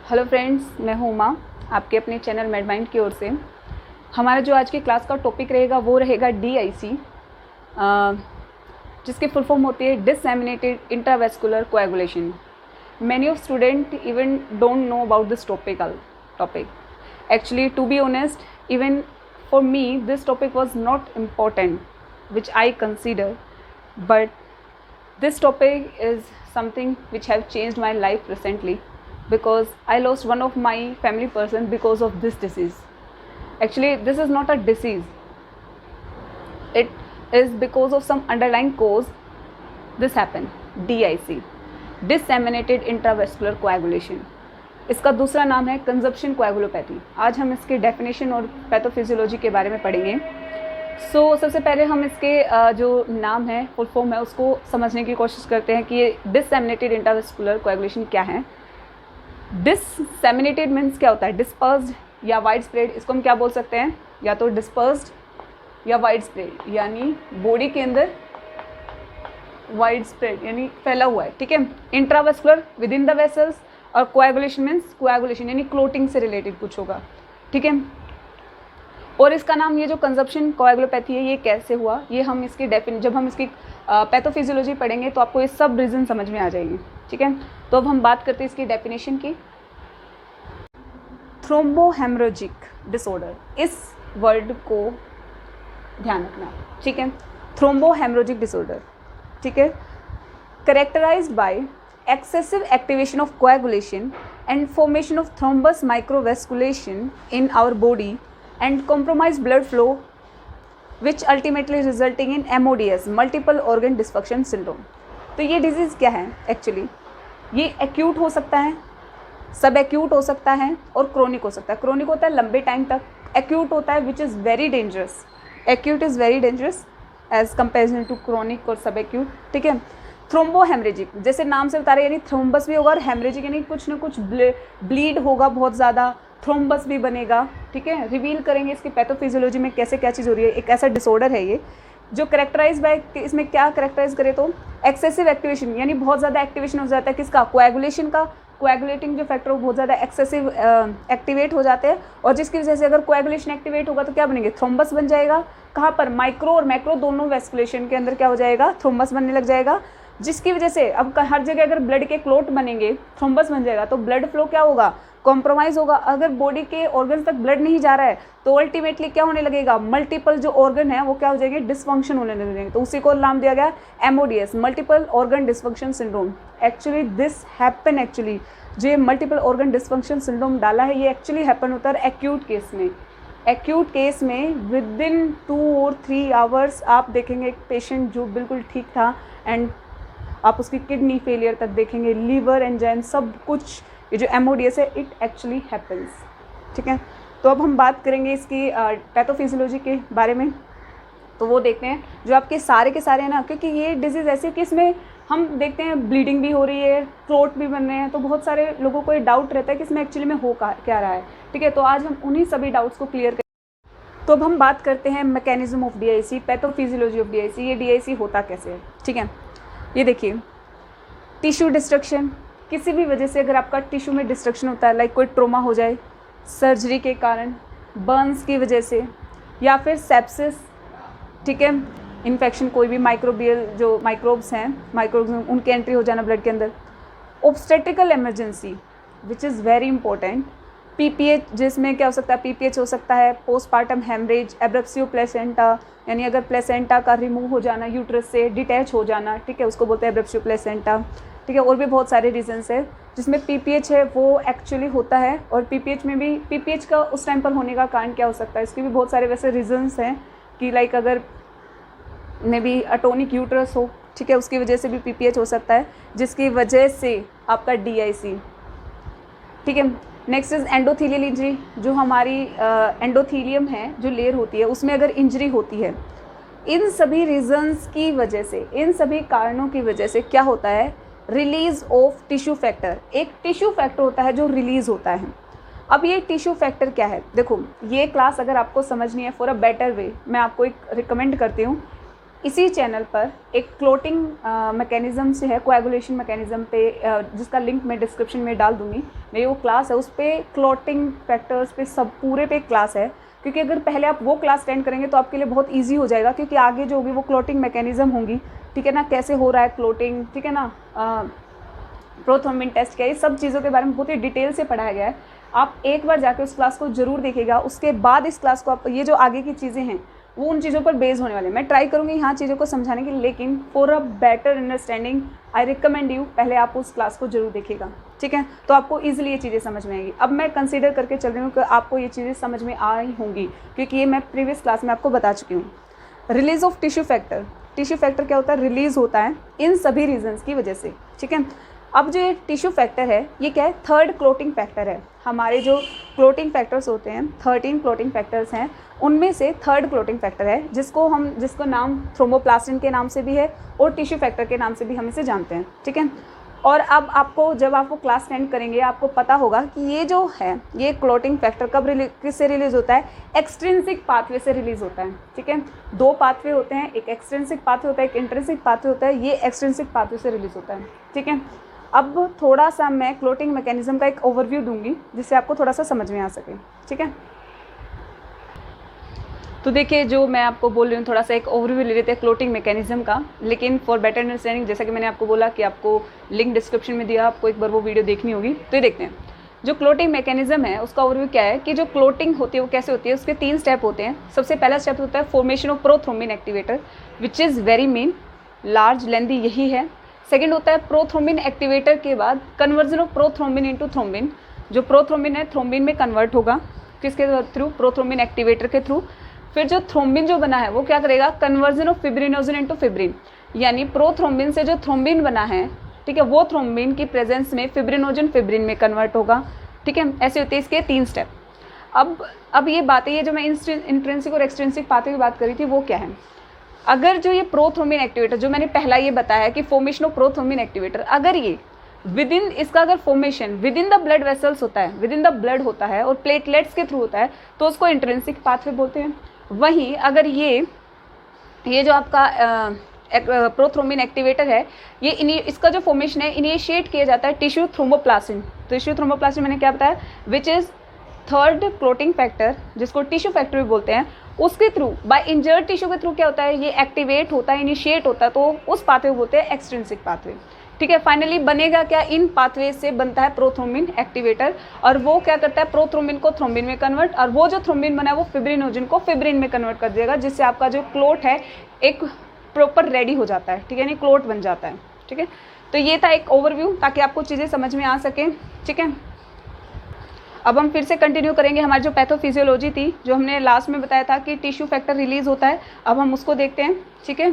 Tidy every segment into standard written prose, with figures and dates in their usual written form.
Hello friends, मैं हूँ उमा, आपके अपने चैनल मेडमाइंड की ओर से। हमारा जो आज की क्लास का टॉपिक रहेगा वो रहेगा DIC, जिसकी फुल फॉर्म होती है disseminated intravascular coagulation. Many of student even don't know about this topic. Actually, to be honest, even for me this topic was not important, which I consider, but this topic is something which have changed my life recently, because I lost one of my family person because of this disease. Actually, this is not a disease, it is because of some underlying cause this happened. DIC, disseminated intravascular coagulation, इसका दूसरा नाम है consumption कोएगुलोपैथी। आज हम इसके definition और pathophysiology के बारे में पढ़ेंगे। सबसे पहले हम इसके जो नाम है, फुल फॉर्म है, उसको समझने की कोशिश करते हैं कि ये डिससेमिनेटेड इंट्रावेस्कुलर कोएगुलेशन क्या है। डिससेमिनेटेड मीन्स क्या होता है? डिस्पर्स्ड या वाइड स्प्रेड। इसको हम क्या बोल सकते हैं? या तो डिस्पर्स्ड या वाइड स्प्रेड, यानी बॉडी के अंदर वाइड स्प्रेड यानी फैला हुआ है। ठीक है। Intravascular with in the vessels, और कोएगुलेशन मीन्स कोएगुलेशन यानी क्लोटिंग से रिलेटेड कुछ होगा। ठीक है। और इसका नाम, ये जो कंजप्शन कोएगुलोपैथी है, ये कैसे हुआ, ये हम इसकी जब हम इसकी पैथोफिजियोलॉजी पढ़ेंगे तो आपको ये सब रीज़न समझ में आ जाएंगे। ठीक है। तो अब हम बात करते हैं इसकी डेफिनेशन की। थ्रोम्बोहेमोरेजिक डिसऑर्डर, इस वर्ड को ध्यान रखना। ठीक है। थ्रोम्बोहेमोरेजिक डिसऑर्डर, ठीक है, characterised by excessive activation of coagulation and formation of thrombus microvasculation in our body and compromised blood flow, which ultimately resulting in MODS, multiple organ dysfunction syndrome। तो ये डिजीज़ क्या है? एक्चुअली ये एक्यूट हो सकता है, सब एक्यूट हो सकता है, और क्रोनिक हो सकता है। क्रोनिक होता है लंबे टाइम तक, एक्यूट होता है which is very dangerous. Acute is very dangerous as comparison to chronic और सब एक्यूट। ठीक है। थ्रोम्बोहेमरेजिक, जैसे नाम से बता रहे हैं, यानी थ्रोम्बस भी होगा, और हेमरेजिक यानी कुछ ना कुछ ब्लीड होगा बहुत ज़्यादा, थ्रोम्बस भी बनेगा। ठीक है। रिवील करेंगे इसकी पैथोफिजियोलॉजी में कैसे क्या चीज़ हो रही है। एक ऐसा डिसऑर्डर है ये जो करेक्टराइज बाय, इसमें क्या करेक्टराइज करे तो एक्सेसिव एक्टिवेशन, यानी बहुत ज़्यादा एक्टिवेशन हो जाता है किसका? कोएगुलेशन का। कोएगुलेटिंग जो फैक्टर वो बहुत ज़्यादा एक्सेसिव एक्टिवेट हो जाते हैं, और जिसकी वजह से अगर कोएगुलेशन एक्टिवेट होगा तो क्या बनेंगे? थ्रोम्बस बन जाएगा। कहाँ पर? माइक्रो और मैक्रो दोनों वेस्कुलेशन के अंदर क्या हो जाएगा? थ्रोम्बस बनने लग जाएगा, जिसकी वजह से अब हर जगह अगर ब्लड के क्लोट बनेंगे, थ्रोम्बस बन जाएगा, तो ब्लड फ्लो क्या होगा? कॉम्प्रोमाइज़ होगा। अगर बॉडी के ऑर्गन तक ब्लड नहीं जा रहा है तो अल्टीमेटली क्या होने लगेगा? मल्टीपल जो ऑर्गन है वो क्या हो जाएंगे? डिसफंक्शन होने लगेंगे। तो उसी को नाम दिया गया MODS, multiple organ dysfunction syndrome. Actually this happen, actually जो मल्टीपल ऑर्गन डिसफंक्शन सिंड्रोम डाला है, ये एक्चुअली हैपन होता है एक्यूट केस में। एक्यूट केस में विद इन 2 और 3 आवर्स आप देखेंगे एक पेशेंट जो बिल्कुल ठीक था, एंड आप उसकी किडनी फेलियर तक देखेंगे, लीवर एंजाइम, सब कुछ। ये जो MODS है, इट एक्चुअली हैपन्स। ठीक है। तो अब हम बात करेंगे इसकी पैथोफिजियोलॉजी के बारे में। तो वो देखते हैं जो आपके सारे के सारे हैं ना, क्योंकि ये डिजीज़ ऐसी है कि इसमें हम देखते हैं ब्लीडिंग भी हो रही है, क्लोट भी बन रहे हैं, तो बहुत सारे लोगों को ये डाउट रहता है कि इसमें एक्चुअली में हो क्या रहा है। ठीक है। तो आज हम उन्हीं सभी डाउट्स को क्लियर करें। तो अब हम बात करते हैं mechanism of DIC, pathophysiology of DIC। ये DIC होता कैसे है? ठीक है। ये देखिए, टिश्यू डिस्ट्रक्शन, किसी भी वजह से अगर आपका टिश्यू में डिस्ट्रक्शन होता है, लाइक कोई ट्रोमा हो जाए, सर्जरी के कारण, बर्न्स की वजह से, या फिर सेप्सिस, ठीक है, इन्फेक्शन, कोई भी माइक्रोबियल जो माइक्रोब्स हैं, माइक्रोब्स उनके एंट्री हो जाना ब्लड के अंदर, obstetrical emergency which is very important, PPH, जिसमें क्या हो सकता है? PPH हो सकता है, पोस्टपार्टम हेमरेज, एब्रप्सियो प्लेसेंटा, यानी अगर प्लेसेंटा का रिमूव हो जाना, यूट्रस से डिटैच हो जाना, ठीक है, उसको बोलते हैं एब्रप्सियो प्लेसेंटा। ठीक है। और भी बहुत सारे रीजंस है जिसमें PPH है वो एक्चुअली होता है, और PPH में भी, PPH का उस टाइम पर होने का कारण क्या हो सकता है? इसके भी बहुत सारे वैसे रीजंस हैं कि लाइक अगर मे बी अटोनिक यूट्रस हो, ठीक है, उसकी वजह से भी PPH हो सकता है, जिसकी वजह से आपका DIC। ठीक है। नेक्स्ट इज एंडोथीलियल इंजरी, जो हमारी एंडोथीलियम है, जो लेयर होती है, उसमें अगर इंजरी होती है, इन सभी रीजंस की वजह से, इन सभी कारणों की वजह से क्या होता है? Release of tissue factor. एक टिश्यू फैक्टर होता है जो रिलीज होता है। अब ये टिश्यू फैक्टर क्या है? देखो, ये क्लास अगर आपको समझनी है फॉर अ बेटर वे, मैं आपको एक रिकमेंड करती हूँ इसी चैनल पर एक क्लोटिंग मैकेनिज़्म से है, कोएगुलेशन मैकेनिज़्म पे, जिसका लिंक मैं डिस्क्रिप्शन में डाल दूँगी। मेरी वो क्लास है, उस पर क्लोटिंग फैक्टर्स पे सब पूरे पे क्लास है, क्योंकि अगर पहले आप वो क्लास अटेंड करेंगे तो आपके लिए बहुत ईजी हो जाएगा, क्योंकि आगे जो होगी वो क्लोटिंग मैकेनिज़्म होंगी, ठीक है ना, कैसे हो रहा है क्लोटिंग, ठीक है ना, प्रोथ्रोम्बिन टेस्ट क्या है, ये सब चीज़ों के बारे में बहुत ही डिटेल से पढ़ाया गया है। आप एक बार जाकर उस क्लास को ज़रूर देखिएगा, उसके बाद इस क्लास को आप, ये जो आगे की चीज़ें हैं वो उन चीज़ों पर बेस होने वाले हैं। मैं ट्राई करूँगी यहाँ चीज़ों को समझाने की, लेकिन for a better understanding I recommend you पहले आप उस क्लास को जरूर देखिएगा, ठीक है, तो आपको ईजिली ये चीज़ें समझ में आएंगी। अब मैं कंसीडर करके चल रही हूँ कि आपको ये चीज़ें समझ में आ रही होंगी, क्योंकि ये मैं प्रीवियस क्लास में आपको बता चुकी हूँ। Release of tissue factor, tissue factor क्या होता है, रिलीज़ होता है इन सभी रीजन्स की वजह से, ठीक है। अब जो ये टिश्यू फैक्टर है ये क्या है, थर्ड क्लोटिंग फैक्टर है। हमारे जो क्लोटिंग फैक्टर्स होते हैं 13 क्लोटिंग फैक्टर्स हैं, उनमें से थर्ड क्लोटिंग फैक्टर है, जिसको नाम थ्रोम्बोप्लास्टिन के नाम से भी है और टिश्यू फैक्टर के नाम से भी हम इसे जानते हैं, ठीक है। और अब आपको जब आप वो क्लास अटेंड करेंगे आपको पता होगा कि ये जो है ये क्लोटिंग फैक्टर कब किससे रिलीज़ होता है, एक्सट्रिंसिक पाथवे से रिलीज़ होता है, ठीक है। दो पाथवे होते हैं, एक एक्सट्रिंसिक पाथवे होता है, एक इंट्रिंसिक पाथवे होता है, ये एक्सट्रिंसिक पाथवे से रिलीज़ होता है, ठीक है। अब थोड़ा सा मैं क्लोटिंग मैकेनिज्म का एक ओवरव्यू दूंगी जिससे आपको थोड़ा सा समझ में आ सके, ठीक है। तो देखिए, जो मैं आपको बोल रही हूँ थोड़ा सा एक ओवरव्यू ले लेते हैं क्लोटिंग मैकेनिज्म का, लेकिन फॉर बेटर अंडरस्टैंडिंग जैसा कि मैंने आपको बोला कि आपको लिंक डिस्क्रिप्शन में दिया, आपको एक बार वो वीडियो देखनी होगी। तो ये देखते हैं जो क्लोटिंग मैकेनिज्म है उसका ओवरव्यू क्या है, कि जो क्लोटिंग होती है वो कैसे होती है, उसके 3 स्टेप होते हैं। सबसे पहला स्टेप होता है formation of prothrombin activator which is very main, large lengthy यही है। सेकेंड होता है प्रोथ्रोम्बिन एक्टिवेटर के बाद conversion of prothrombin into thrombin, जो प्रोथ्रोम्बिन है थ्रोम्बिन में कन्वर्ट होगा, किसके थ्रू, प्रोथ्रोम्बिन एक्टिवेटर के थ्रू। फिर जो थ्रोम्बिन जो बना है वो क्या करेगा, conversion of fibrinogen into fibrin, यानी प्रोथ्रोम्बिन से जो थ्रोम्बिन बना है, ठीक है, वो थ्रोम्बिन की प्रेजेंस में फिब्रिनोजन फिब्रिन में कन्वर्ट होगा, ठीक है। ऐसे होते हैं इसके 3 स्टेप। अब ये बातें, ये जो मैं इंट्रिंसिक और एक्सट्रिंसिक पाथवे की बात करी थी वो क्या है, अगर जो ये प्रोथ्रोम्बिन एक्टिवेटर जो मैंने पहला ये बताया कि फॉर्मेशन ऑफ प्रोथ्रोम्बिन एक्टिवेटर, अगर ये विद इन इसका अगर formation with in the blood vessels होता है, विद इन द ब्लड होता है और प्लेटलेट्स के थ्रू होता है तो उसको इंट्रिंसिक पाथवे बोलते हैं। वहीं अगर ये जो आपका प्रोथ्रोम्बिन एक्टिवेटर है, ये इसका जो फॉर्मेशन है इनिशिएट किया जाता है टिश्यू थ्रोम्बोप्लास्टिन। टिश्यू थ्रोम्बोप्लास्टिन मैंने क्या बताया, which is third clotting factor, जिसको टिश्यू फैक्टर भी बोलते हैं, उसके थ्रू बाय इंजर्ड टिश्यू के थ्रू क्या होता है, ये एक्टिवेट होता है, इनिशिएट होता है, तो उस पाथवे बोलते हैं एक्सट्रिंसिक पाथवे, ठीक है। फाइनली बनेगा क्या, इन पाथवे से बनता है प्रोथ्रोम्बिन एक्टिवेटर, और वो क्या करता है प्रोथ्रोम्बिन को थ्रोम्बिन में कन्वर्ट, और वो जो थ्रोम्बिन बना है वो फिब्रिनोजन को फिब्रिन में कन्वर्ट कर देगा, जिससे आपका जो क्लोट है एक प्रॉपर रेडी हो जाता है, ठीक है, यानी क्लोट बन जाता है, ठीक है। तो ये था एक ओवरव्यू ताकि आपको चीज़ें समझ में आ सकें, ठीक है। अब हम फिर से कंटिन्यू करेंगे हमारी जो पैथोफिजियोलॉजी थी, जो हमने लास्ट में बताया था कि टिश्यू फैक्टर रिलीज होता है, अब हम उसको देखते हैं, ठीक है।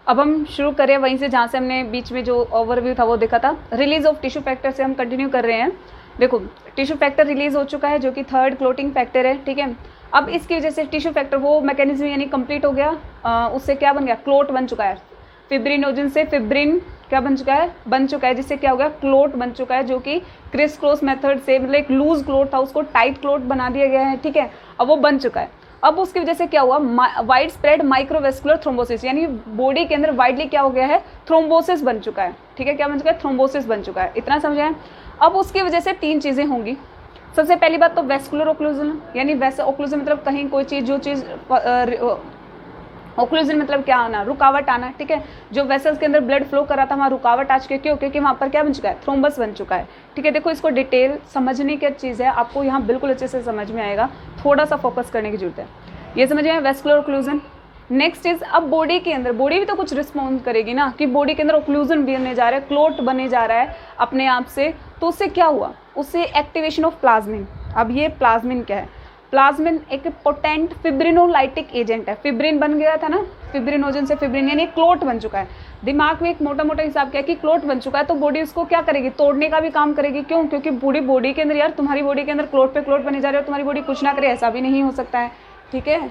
अब हम शुरू करें वहीं से जहाँ से हमने बीच में जो ओवरव्यू था वो देखा था। रिलीज ऑफ टिश्यू फैक्टर से हम कंटिन्यू कर रहे हैं। देखो, टिश्यू फैक्टर रिलीज हो चुका है जो कि थर्ड क्लोटिंग फैक्टर है, ठीक है। अब इसकी वजह से टिश्यू फैक्टर वो मैकेनिज्म यानी कंप्लीट हो गया, उससे क्या बन गया, क्लोट बन चुका है। फिब्रिनोजन से फिब्रिन क्या बन चुका है, जिससे क्या हो गया, क्लोट बन चुका है, जो कि क्रिस क्रॉस मेथड से, मतलब एक लूज क्लोट था उसको टाइट क्लोट बना दिया गया है, ठीक है। अब वो बन चुका है। अब उसकी वजह से क्या हुआ, वाइड स्प्रेड माइक्रोवेस्कुलर थ्रोम्बोसिस, यानी बॉडी के अंदर वाइडली क्या हो गया है, थ्रोम्बोसिस बन चुका है, ठीक है। क्या बन चुका है, थ्रोम्बोसिस बन चुका है, इतना समझे हैं। अब उसकी वजह से 3 चीज़ें होंगी। सबसे पहली बात तो वेस्कुलर ओक्लूजन, यानी वैसे ओक्लूजन मतलब कहीं कोई चीज़, जो चीज़, ओक्लूजन मतलब क्या आना, रुकावट आना, ठीक है। जो वेसल्स के अंदर ब्लड फ्लो कर रहा था वहाँ रुकावट आज के, क्यों, क्योंकि वहाँ पर क्या बन चुका है, थ्रोम्बस बन चुका है, ठीक है। देखो, इसको डिटेल समझने की चीज़ है, आपको यहाँ बिल्कुल अच्छे से समझ में आएगा, थोड़ा सा फोकस करने की जरूरत है। ये समझ में, वेस्कुलर ओक्लूजन। नेक्स्ट इज, अब बॉडी के अंदर, बॉडी भी तो कुछ रिस्पॉन्ड करेगी ना, कि बॉडी के अंदर ओक्लूजन बने जा रहा है, क्लोट बने जा रहा है अपने आप से, तो उससे क्या हुआ, उससे एक्टिवेशन ऑफ प्लाज्मिन। अब ये प्लाज्मिन क्या है, प्लाज्मिन एक पोटेंट फिब्रिनोलाइटिक एजेंट है। फिब्रिन बन गया था ना, फिब्रिनोजन से फिब्रिन, यानी क्लोट बन चुका है। दिमाग में एक मोटा मोटा हिसाब क्या है कि क्लोट बन चुका है, तो बॉडी उसको क्या करेगी, तोड़ने का भी काम करेगी, क्यों, क्योंकि पूरी बॉडी के अंदर, यार तुम्हारी बॉडी के अंदर क्लोट पे क्लोट बने जा रहे हो, तुम्हारी बॉडी कुछ ना करे, ऐसा भी नहीं हो सकता है, ठीक है।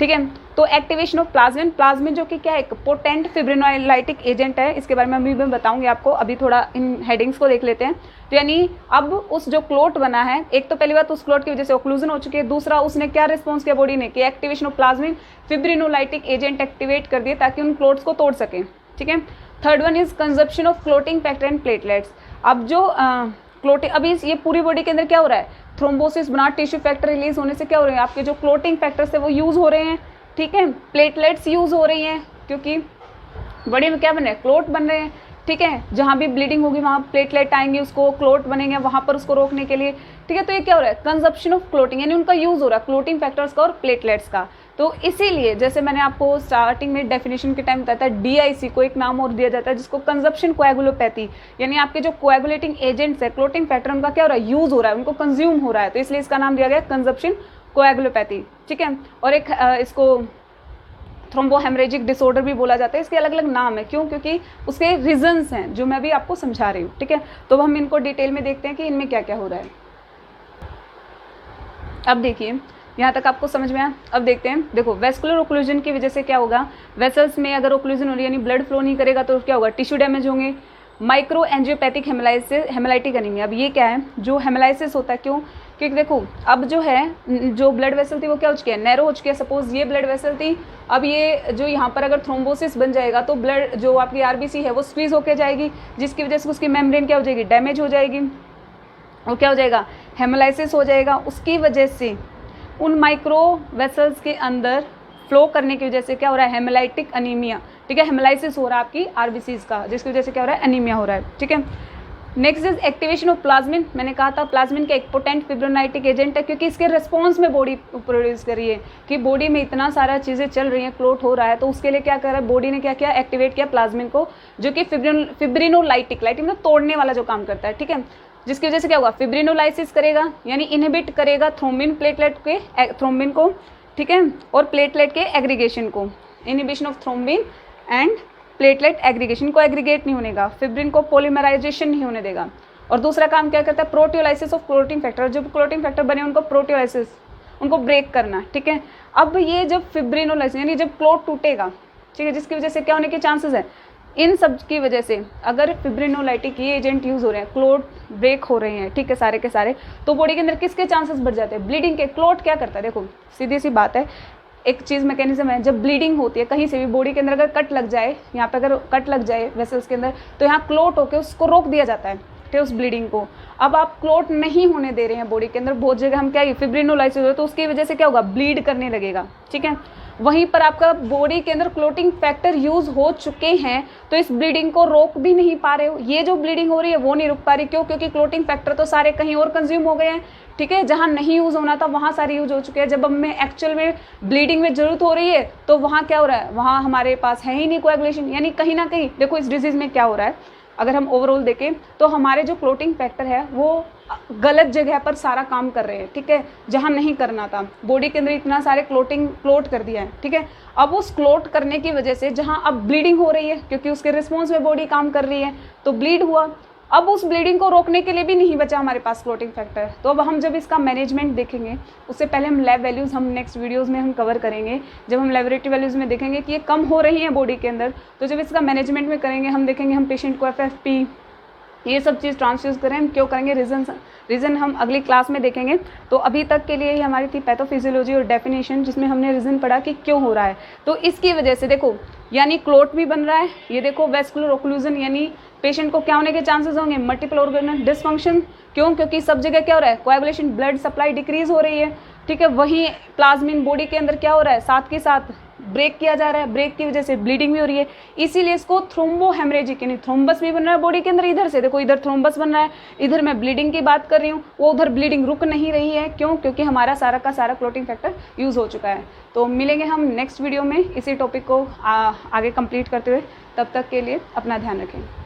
ठीक है। तो एक्टिवेशन ऑफ प्लाज्मिन, प्लाज्मिन जो कि क्या है, एक पोटेंट फिब्रिनोलाइटिक एजेंट है, इसके बारे में अभी मैं बताऊंगी आपको, अभी थोड़ा इन हेडिंग्स को देख लेते हैं। तो यानी अब उस जो क्लोट बना है, एक तो पहली बात उस क्लोट की वजह से ओक्लूजन हो चुकी है, दूसरा उसने क्या रिस्पॉन्स किया बॉडी ने कि activation of plasmin fibrinolytic agent activate कर दिए ताकि उन क्लोट्स को तोड़ सकें, ठीक है। Third one is consumption of clotting factor and platelets. अब जो क्लोटिंग, अभी ये पूरी बॉडी के अंदर क्या हो रहा है, थ्रोम्बोसिस बना टिश्यू फैक्टर रिलीज होने से क्या हो रहे हैं, आपके जो क्लोटिंग फैक्टर्स है वो यूज़ हो रहे हैं, ठीक है। प्लेटलेट्स यूज़ हो रही हैं क्योंकि बॉडी में क्या बन रहा है, क्लोट बन रहे हैं, ठीक है। जहाँ भी ब्लीडिंग होगी वहाँ प्लेटलेट आएंगे, उसको क्लोट बनेंगे वहाँ पर उसको रोकने के लिए, ठीक है। तो ये क्या हो रहा है, कंजप्शन ऑफ क्लोटिंग, यानी उनका यूज़ हो रहा है क्लोटिंग फैक्टर्स का और प्लेटलेट्स का। तो इसीलिए जैसे मैंने आपको स्टार्टिंग में डेफिनेशन के टाइम बताया था, DIC को एक नाम और दिया जाता है जिसको कंजप्शन कोएगुलोपैथी, यानी आपके जो कोएगुलेटिंग एजेंट्स है, क्लोटिंग फैक्टर, उनका क्या हो रहा है, यूज़ हो रहा है, उनको कंज्यूम हो रहा है, तो इसलिए इसका नाम दिया गया कंजप्शन कोएगुलोपैथी, ठीक है। और एक इसको थ्रोम्बोहेमरेजिक डिसऑर्डर भी बोला जाता है, इसके अलग अलग नाम है, क्यों, क्योंकि उसके रीजंस हैं जो मैं भी आपको समझा रही हूँ, ठीक है। तो हम इनको डिटेल में देखते हैं कि इनमें क्या क्या हो रहा है। अब देखिए यहाँ तक आपको समझ में आया। अब देखते हैं, देखो वेस्कुलर ओक्लूजन की वजह से क्या होगा, वेसल्स में अगर ओक्लूजन हो रही है यानी ब्लड फ्लो नहीं करेगा तो क्या होगा, टिश्यू डैमेज होंगे। Microangiopathic haemolysis, haemolytic anaemia, अब ये क्या है, जो हेमोलाइसिस होता है, क्यों, क्योंकि देखो अब जो है, जो ब्लड वेसल थी वो क्या हो चुकी है, नैरो हो चुकी है। सपोज ये ब्लड वेसल थी, अब ये जो यहाँ पर अगर थ्रोम्बोसिस बन जाएगा तो ब्लड जो आपकी RBC है वो स्क्वीज होकर जाएगी, जिसकी वजह से उसकी मेम्ब्रेन क्या हो जाएगी, डैमेज हो जाएगी, और क्या हो जाएगा, हेमोलाइसिस हो जाएगा। उसकी वजह से उन माइक्रो वेसल्स के अंदर फ्लो करने की वजह से क्या हो रहा है, हेमोलाइटिक अनीमिया, ठीक है, हेमोलाइसिस हो रहा है आपकी RBCs का, जिसकी वजह से क्या हो रहा है, अनीमिया हो रहा है, ठीक है। Next is activation of plasmin, मैंने कहा था प्लाज्मिन का एक पोटेंट फिब्रोनाइटिक एजेंट है, क्योंकि इसके रिस्पॉन्स में बॉडी प्रोड्यूस कर रही है कि बॉडी में इतना सारा चीज़ें चल रही हैं, क्लोट हो रहा है, तो उसके लिए क्या कर रहा है, बॉडी ने क्या किया, एक्टिवेट किया प्लाज्मिन को, जो कि फिब्रिनोलाइटिक, लाइटिक मतलब तोड़ने वाला जो काम करता है, ठीक है। जिसकी वजह से क्या होगा, फिब्रिनोलाइसिस करेगा, यानी इनहिबिट करेगा थ्रोम्बिन प्लेटलेट के, थ्रोम्बिन को, ठीक है, और प्लेटलेट के एग्रीगेशन को, inhibition of thrombin and platelet aggregation को, एग्रीगेट नहीं होने देगा, फिब्रिन को पोलीमराइजेशन नहीं होने देगा। और दूसरा काम क्या करता है, प्रोटियोलाइसिस ऑफ क्लोटिंग फैक्टर, जो क्लोटिंग फैक्टर बने उनको प्रोटियोलाइसिस, उनको ब्रेक करना, ठीक है। अब ये जब फिब्रिनोलाइसिस यानी जब क्लोट टूटेगा, ठीक है, जिसकी वजह से क्या होने के चांसेस है, इन सब की वजह से अगर फिब्रिनोलाइटिक ये एजेंट यूज़ हो रहे हैं, क्लोट ब्रेक हो रहे हैं, ठीक है, सारे के सारे, तो बॉडी के अंदर किसके चांसेस बढ़ जाते हैं, ब्लीडिंग के। क्लोट क्या करता है, देखो सीधी सी बात है, एक चीज़ मैकेनिज्म है, जब ब्लीडिंग होती है कहीं से भी बॉडी के अंदर, अगर कट लग जाए, यहाँ पे अगर कट लग जाए वेसल्स के अंदर, तो यहाँ क्लोट होकर उसको रोक दिया जाता है, ठीक है, उस ब्लीडिंग को। अब आप क्लोट नहीं होने दे रहे हैं बॉडी के अंदर, बहुत जगह हम क्या है, फिब्रिनोलाइसिस हो रहा है, तो उसकी वजह से क्या होगा, ब्लीड करने लगेगा, ठीक है। वहीं पर आपका बॉडी के अंदर क्लोटिंग फैक्टर यूज़ हो चुके हैं, तो इस ब्लीडिंग को रोक भी नहीं पा रहे हो, ये जो ब्लीडिंग हो रही है वो नहीं रुक पा रही, क्यों, क्योंकि क्लोटिंग फैक्टर तो सारे कहीं और कंज्यूम हो गए हैं, ठीक है, जहाँ नहीं यूज़ होना था वहाँ सारे यूज हो चुके हैं। जब हमें एक्चुअल में ब्लीडिंग में ज़रूरत हो रही है तो वहाँ क्या हो रहा है, वहाँ हमारे पास है ही नहीं कोएगुलेशन, यानी कहीं ना कहीं देखो इस डिजीज़ में क्या हो रहा है, अगर हम ओवरऑल देखें तो हमारे जो क्लोटिंग फैक्टर है वो गलत जगह पर सारा काम कर रहे हैं, ठीक है, जहाँ नहीं करना था। बॉडी के अंदर इतना सारे क्लोट कर दिया है, ठीक है। अब उस क्लोट करने की वजह से जहाँ अब ब्लीडिंग हो रही है, क्योंकि उसके रिस्पॉन्स में बॉडी काम कर रही है, तो ब्लीड हुआ। अब उस ब्लीडिंग को रोकने के लिए भी नहीं बचा हमारे पास क्लोटिंग फैक्टर। तो अब हम जब इसका मैनेजमेंट देखेंगे, उससे पहले हम लैब वैल्यूज़ हम नेक्स्ट वीडियोस में हम कवर करेंगे। जब हम लेबोरेटरी वैल्यूज़ में देखेंगे कि ये कम हो रही हैं बॉडी के अंदर, तो जब इसका मैनेजमेंट में करेंगे हम देखेंगे हम पेशेंट को FFP ये सब चीज़ ट्रांसफ्यूज़ करें, हम क्यों करेंगे, रीज़न हम अगली क्लास में देखेंगे। तो अभी तक के लिए ही हमारी थी पैथोफिजियोलॉजी और डेफिनेशन, जिसमें हमने रीज़न पढ़ा कि क्यों हो रहा है। तो इसकी वजह से देखो, यानी क्लोट भी बन रहा है, ये देखो वेस्कुलर ओक्लूजन, यानी पेशेंट को क्या होने के चांसेस होंगे, मल्टीपल ऑर्गन डिसफंक्शन, क्यों, क्योंकि सब जगह क्या हो रहा है, कोएगुलेशन, ब्लड सप्लाई डिक्रीज हो रही है, ठीक है। वहीं प्लाज्मिन बॉडी के अंदर क्या हो रहा है, साथ के साथ ब्रेक किया जा रहा है, ब्रेक की वजह से ब्लीडिंग भी हो रही है, इसीलिए इसको थ्रोम्बोहेमरेजिक यानी थ्रोम्बस भी बन रहा है बॉडी के अंदर। इधर से देखो, इधर थ्रोम्बस बन रहा है, इधर मैं ब्लीडिंग की बात कर रही हूँ, वो उधर ब्लीडिंग रुक नहीं रही है, क्यों, क्योंकि हमारा सारा का सारा क्लोटिंग फैक्टर यूज़ हो चुका है। तो मिलेंगे हम नेक्स्ट वीडियो में इसी टॉपिक को आगे कंप्लीट करते हुए, तब तक के लिए अपना ध्यान रखें।